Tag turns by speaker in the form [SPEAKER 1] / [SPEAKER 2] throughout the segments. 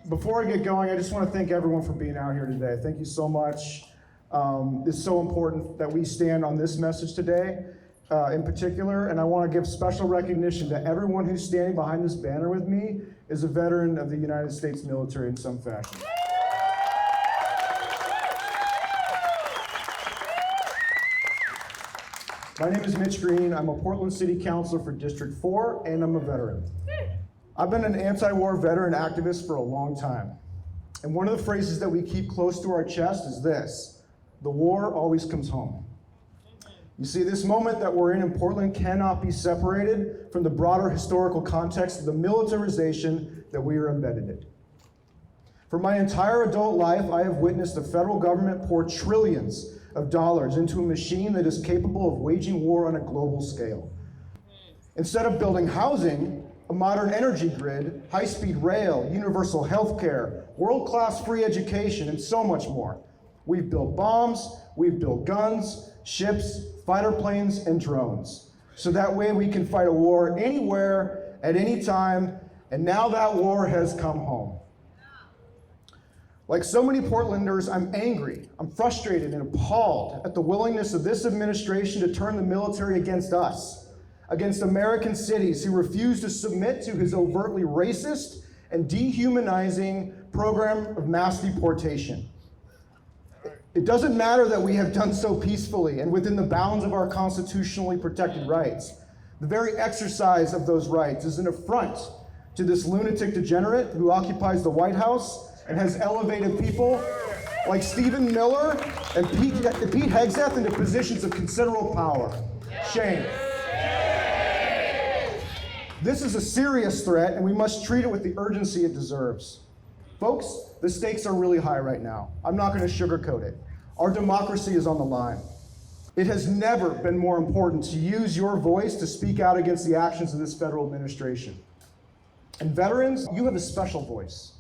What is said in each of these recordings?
[SPEAKER 1] Before I get going, I just want to thank everyone for being out here today. Thank you so much. It's so important that we stand on this message today in particular, and I want to give special recognition to everyone who's standing behind this banner with me is a veteran of the United States military in some fashion. My name is Mitch Green. I'm a Portland City Councilor for District 4, and I'm a veteran. I've been an anti-war veteran activist for a long time. And one of the phrases that we keep close to our chest is this: the war always comes home. You see, this moment that we're in Portland cannot be separated from the broader historical context of the militarization that we are embedded in. For my entire adult life, I have witnessed the federal government pour trillions of dollars into a machine that is capable of waging war on a global scale. Instead of building housing, a modern energy grid, high-speed rail, universal health care, world-class free education, and so much more, we've built bombs, we've built guns, ships, fighter planes, and drones. So that way we can fight a war anywhere, at any time, and now that war has come home. Like so many Portlanders, I'm angry, I'm frustrated and appalled at the willingness of this administration to turn the military against us, against American cities who refuse to submit to his overtly racist and dehumanizing program of mass deportation. It doesn't matter that we have done so peacefully and within the bounds of our constitutionally protected rights. The very exercise of those rights is an affront to this lunatic degenerate who occupies the White House and has elevated people like Stephen Miller and Pete Hegseth into positions of considerable power. Shame. This is a serious threat, and we must treat it with the urgency it deserves. Folks, the stakes are really high right now. I'm not going to sugarcoat it. Our democracy is on the line. It has never been more important to use your voice to speak out against the actions of this federal administration. And veterans, you have a special voice.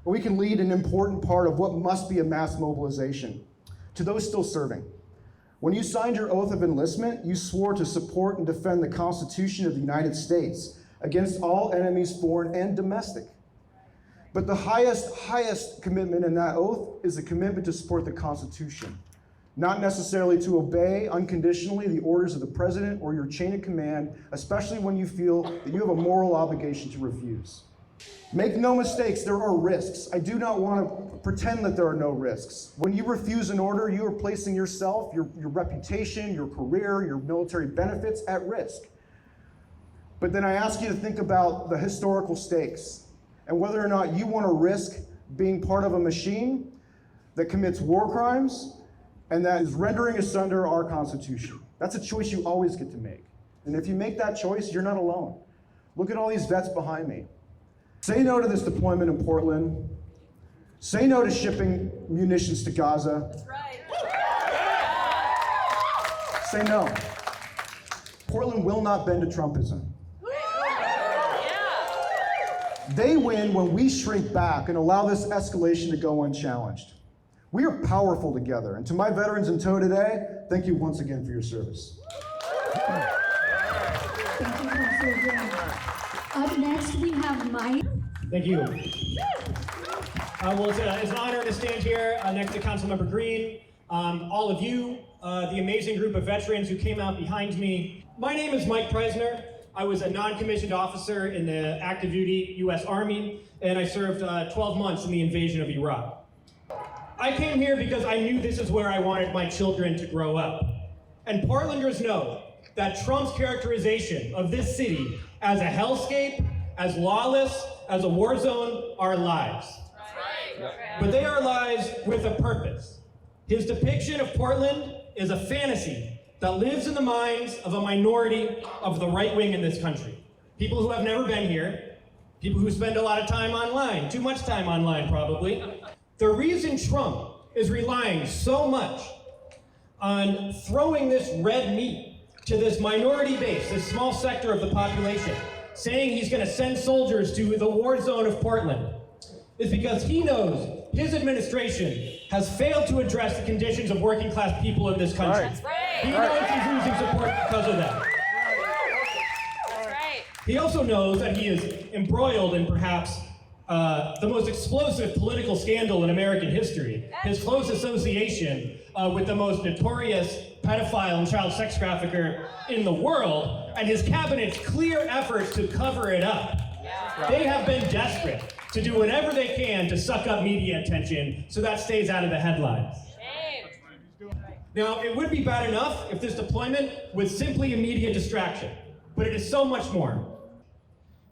[SPEAKER 1] We can lead an important part of what must be a mass mobilization. To those still serving, when you signed your oath of enlistment, you swore to support and defend the Constitution of the United States against all enemies, foreign and domestic. But the highest commitment in that oath is a commitment to support the Constitution, not necessarily to obey unconditionally the orders of the president or your chain of command, especially when you feel that you have a moral obligation to refuse. Make no mistakes, there are risks. I do not want to pretend that there are no risks. When you refuse an order, you are placing yourself, your reputation, your career, your military benefits at risk. But then I ask you to think about the historical stakes and whether or not you want to risk being part of a machine that commits war crimes and that is rendering asunder our Constitution. That's a choice you always get to make. And if you make that choice, you're not alone. Look at all these vets behind me. Say no to this deployment in Portland. Say no to shipping munitions to Gaza.
[SPEAKER 2] That's right.
[SPEAKER 1] Say no. Portland will not bend to Trumpism. They win when we shrink back and allow this escalation to go unchallenged. We are powerful together. And to my veterans in tow today, thank you once again for your service.
[SPEAKER 3] Thank you, Councilor Green. Up next, we have Mike.
[SPEAKER 4] Thank you. Well, it's an honor to stand here next to Councilmember Green, all of you, the amazing group of veterans who came out behind me. My name is Mike Presner. I was a non-commissioned officer in the active duty U.S. Army, and I served 12 months in the invasion of Iraq. I came here because I knew this is where I wanted my children to grow up. And Portlanders know that Trump's characterization of this city as a hellscape, as lawless, as a war zone are lies. But they are lies with a purpose. His depiction of Portland is a fantasy that lives in the minds of a minority of the right wing in this country. People who have never been here, people who spend a lot of time online, too much time online probably. The reason Trump is relying so much on throwing this red meat to this minority base, this small sector of the population, saying he's going to send soldiers to the war zone of Portland, is because he knows his administration has failed to address the conditions of working class people in this country.
[SPEAKER 2] That's right.
[SPEAKER 4] He knows he's losing support because of that.
[SPEAKER 2] That's right.
[SPEAKER 4] He also knows that he is embroiled in perhaps the most explosive political scandal in American history, his close association with the most notorious pedophile and child sex trafficker in the world, and his cabinet's clear efforts to cover it up. They have been desperate to do whatever they can to suck up media attention so that stays out of the headlines. Now, it would be bad enough if this deployment was simply a media distraction, but it is so much more.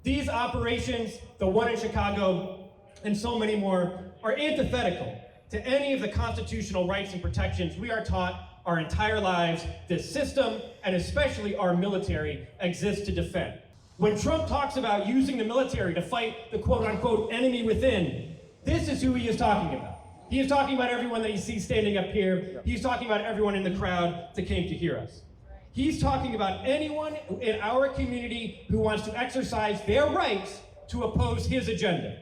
[SPEAKER 4] These operations, the one in Chicago, and so many more, are antithetical to any of the constitutional rights and protections we are taught our entire lives this system, and especially our military, exists to defend. When Trump talks about using the military to fight the quote-unquote enemy within, this is who he is talking about. He is talking about everyone that he sees standing up here. He's talking about everyone in the crowd that came to hear us. He's talking about anyone in our community who wants to exercise their rights to oppose his agenda.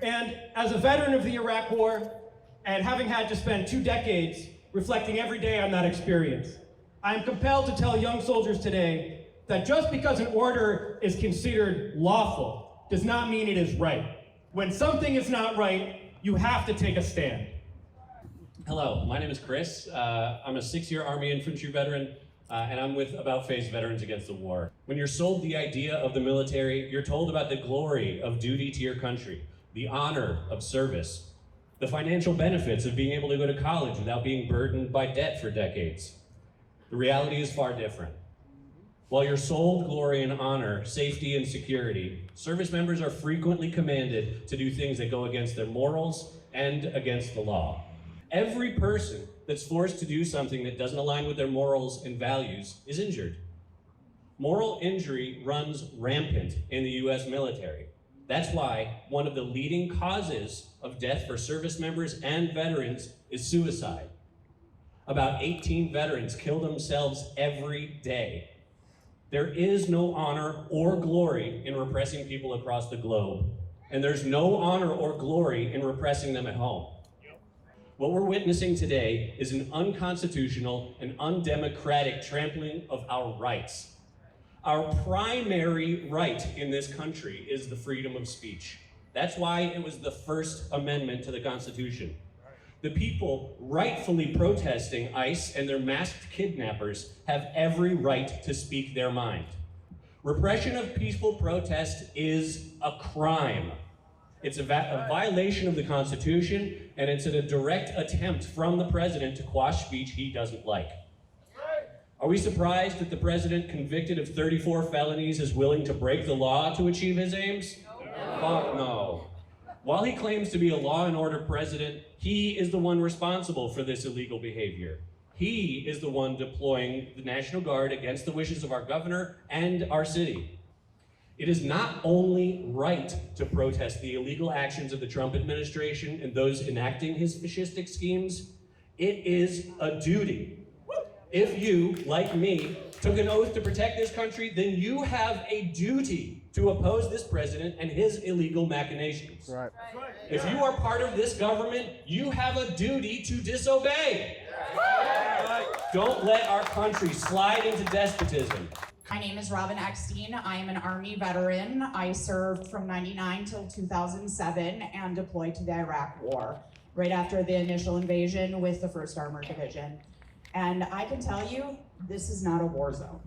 [SPEAKER 4] And as a veteran of the Iraq War, and having had to spend 2 decades reflecting every day on that experience, I am compelled to tell young soldiers today that just because an order is considered lawful does not mean it is right. When something is not right, you have to take a stand.
[SPEAKER 2] Hello, my name is Chris. I'm a 6-year Army infantry veteran, and I'm with About Face Veterans Against the War. When you're sold the idea of the military, you're told about the glory of duty to your country, the honor of service, the financial benefits of being able to go to college without being burdened by debt for decades. The reality is far different. While you're sold glory and honor, safety and security, service members are frequently commanded to do things that go against their morals and against the law. Every person that's forced to do something that doesn't align with their morals and values is injured. Moral injury runs rampant in the US military. That's why one of the leading causes of death for service members and veterans is suicide. About 18 veterans kill themselves every day. There is no honor or glory in repressing people across the globe, and there's no honor or glory in repressing them at home. What we're witnessing today is an unconstitutional and undemocratic trampling of our rights. Our primary right in this country is the freedom of speech. That's why it was the First Amendment to the Constitution. The people rightfully protesting ICE and their masked kidnappers have every right to speak their mind. Repression of peaceful protest is a crime. It's a violation of the Constitution, and it's a direct attempt from the president to quash speech he doesn't like. Are we surprised that the president, convicted of 34 felonies, is willing to break the law to achieve his aims? Fuck no. While he claims to be a law and order president, he is the one responsible for this illegal behavior. He is the one deploying the National Guard against the wishes of our governor and our city. It is not only right to protest the illegal actions of the Trump administration and those enacting his fascistic schemes, it is a duty. If you, like me, took an oath to protect this country, then you have a duty to oppose this president and his illegal machinations. Right. If you are part of this government, you have a duty to disobey. Right. Don't let our country slide into despotism.
[SPEAKER 5] My name is Robin Eckstein. I am an Army veteran. I served from '99 till 2007 and deployed to the Iraq War right after the initial invasion with the 1st Armored Division. And I can tell you, this is not a war zone.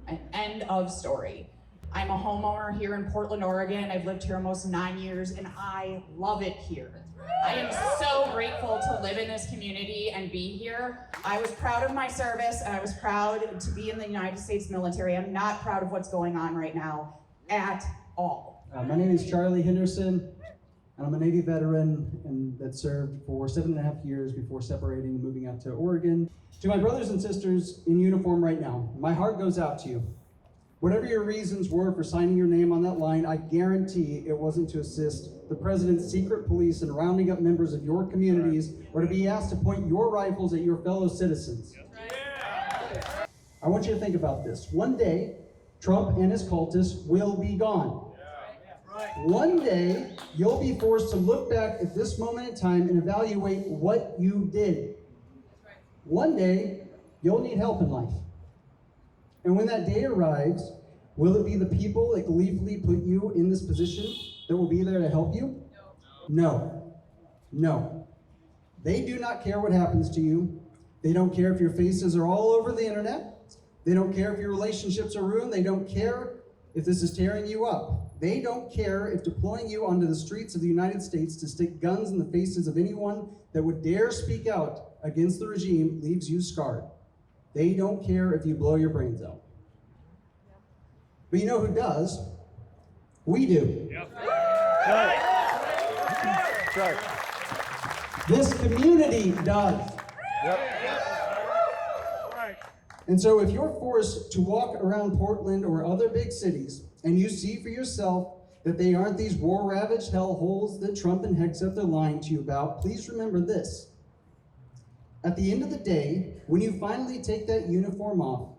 [SPEAKER 5] An end of story. I'm a homeowner here in Portland, Oregon. I've lived here almost 9 years, and I love it here. I am so grateful to live in this community and be here. I was proud of my service, and I was proud to be in the United States military. I'm not proud of what's going on right now at all.
[SPEAKER 6] My name is Charlie Henderson, and I'm a Navy veteran and that served for 7.5 years before separating and moving out to Oregon. To my brothers and sisters in uniform right now, my heart goes out to you. Whatever your reasons were for signing your name on that line, I guarantee it wasn't to assist the president's secret police in rounding up members of your communities or to be asked to point your rifles at your fellow citizens. I want you to think about this. One day, Trump and his cultists will be gone. One day, you'll be forced to look back at this moment in time and evaluate what you did. One day, you'll need help in life. And when that day arrives, will it be the people that gleefully put you in this position that will be there to help you? No. No. They do not care what happens to you. They don't care if your faces are all over the internet. They don't care if your relationships are ruined. They don't care if this is tearing you up. They don't care if deploying you onto the streets of the United States to stick guns in the faces of anyone that would dare speak out against the regime leaves you scarred. They don't care if you blow your brains out. But you know who does? We do.
[SPEAKER 7] Yep. Right. Right.
[SPEAKER 6] This community does.
[SPEAKER 7] Yep.
[SPEAKER 6] And so if you're forced to walk around Portland or other big cities and you see for yourself that they aren't these war-ravaged hellholes that Trump and Hegseth are lying to you about, please remember this. At the end of the day, when you finally take that uniform off,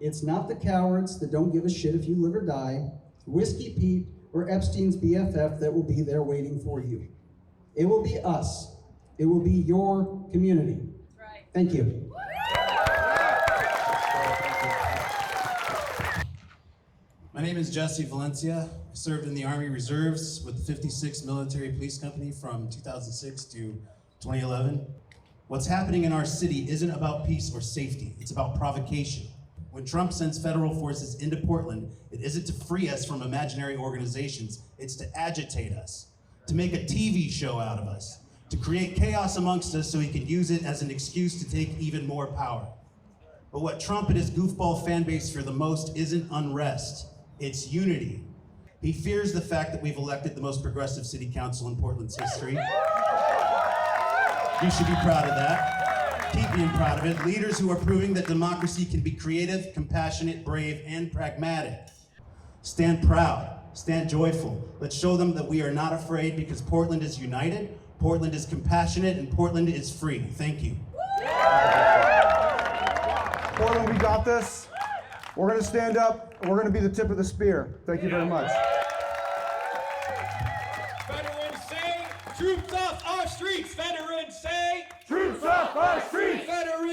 [SPEAKER 6] it's not the cowards that don't give a shit if you live or die, Whiskey Pete, or Epstein's BFF that will be there waiting for you. It will be us. It will be your community.
[SPEAKER 8] That's right.
[SPEAKER 6] Thank you.
[SPEAKER 9] My name is Jesse Valencia. I served in the Army Reserves with the 56th Military Police Company from 2006 to 2011. What's happening in our city isn't about peace or safety, it's about provocation. When Trump sends federal forces into Portland, it isn't to free us from imaginary organizations, it's to agitate us, to make a TV show out of us, to create chaos amongst us so he can use it as an excuse to take even more power. But what Trump and his goofball fan base fear the most isn't unrest, it's unity. He fears the fact that we've elected the most progressive city council in Portland's history. You should be proud of that. Keep being proud of it. Leaders who are proving that democracy can be creative, compassionate, brave, and pragmatic. Stand proud, stand joyful. Let's show them that we are not afraid because Portland is united, Portland is compassionate, and Portland is free. Thank you.
[SPEAKER 1] Portland, we got this. We're going to stand up, and we're going to be the tip of the spear. Thank you very much.
[SPEAKER 10] Veterans say, troops off our streets. Veterans say,
[SPEAKER 7] Troops off our streets!
[SPEAKER 10] Veterans